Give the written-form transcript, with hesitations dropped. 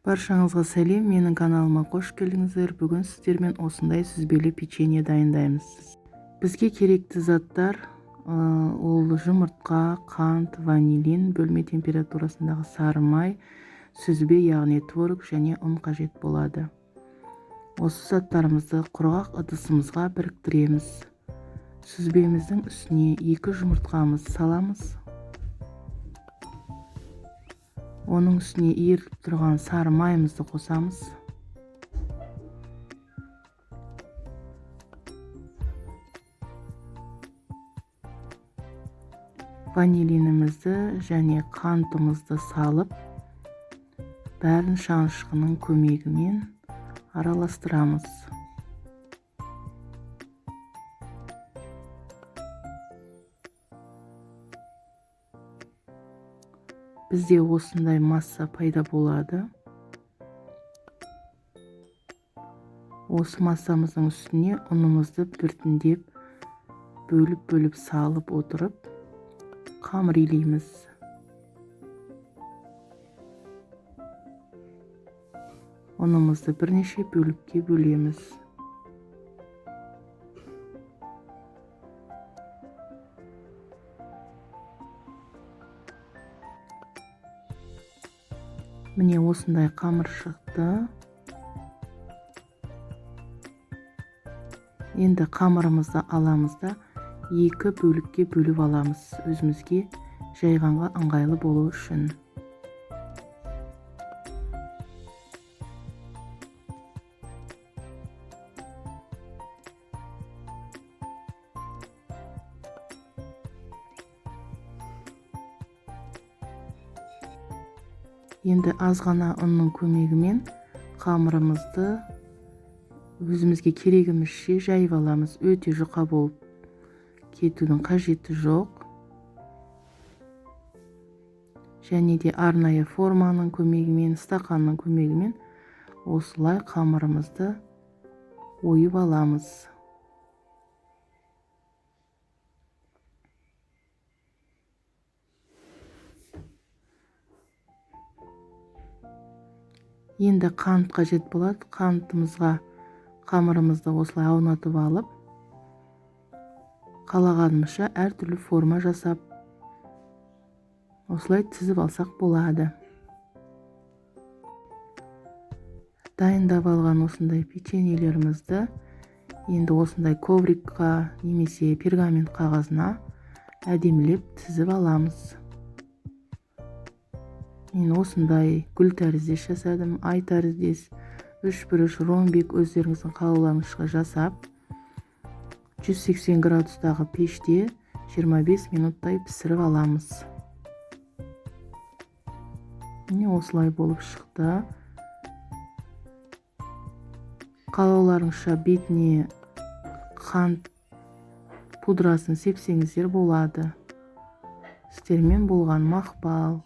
Баршаңызға сәлем, менің каналыма қош келдіңіздер. Бүгін сіздермен осындай сүзбелі печенье дайындаймыз. Бізге керекті заттар ол жұмыртқа, қант, ванилин, бөлме температурасындағы сары май, сүзбе, яғни творог және ұн қажет болады. Осы заттарымызды құрғақ ыдысымызға біріктіреміз. Сүзбеміздің үстіне 2 жұмыртқамыз саламыз. Оның үстіне ерітіп тұрған сары майымызды қосамыз. Ванилинімізді және қантымызды салып, бәрін шанышқының көмегімен араластырамыз. Бізде осындай масса пайда болады. Осы массамыздың үстіне ұнымызды біртіндеп бөліп салып отырып, қамыр илейміз. Ұнымызды бірнеше бөлікке бөлеміз. Міне осындай қамыр шықты. Енді қамырымызды аламыз да 2 бөлікке бөліп аламыз, өзімізге жайғанға ыңғайлы болу үшін. Енді аз ғана ұнның көмегімен қамырымызды өзімізге керегімізше жайып аламыз. Өте жұқа болып кетудің қажеті жоқ. Және де арнайы форманың көмегімен, стақанның көмегімен осылай қамырымызды ойып аламыз. Енді қант қажет болады. Қантымызға қамырымызды осылай аунатып алып, қалағанымызша әртүрлі форма жасап, осылай тізіп алсақ болады. Дайындап алған осындай печеньелерімізді енді осындай коврикқа немесе пергамент қағазына әдемілеп тізіп аламыз. Мен осындай гүл тәріздес жасадым, ай тәріздес, 3 бұрыш, ромбик өздеріңіздің қалауларыңызша жасап, 180 градустағы пеште 25 минуттай пісіріп аламыз. Міне осылай болып шықты. Қалауларыңызша бетіне қант пудрасын сепсеңіздер болады. Сіздермен болған Мақпал.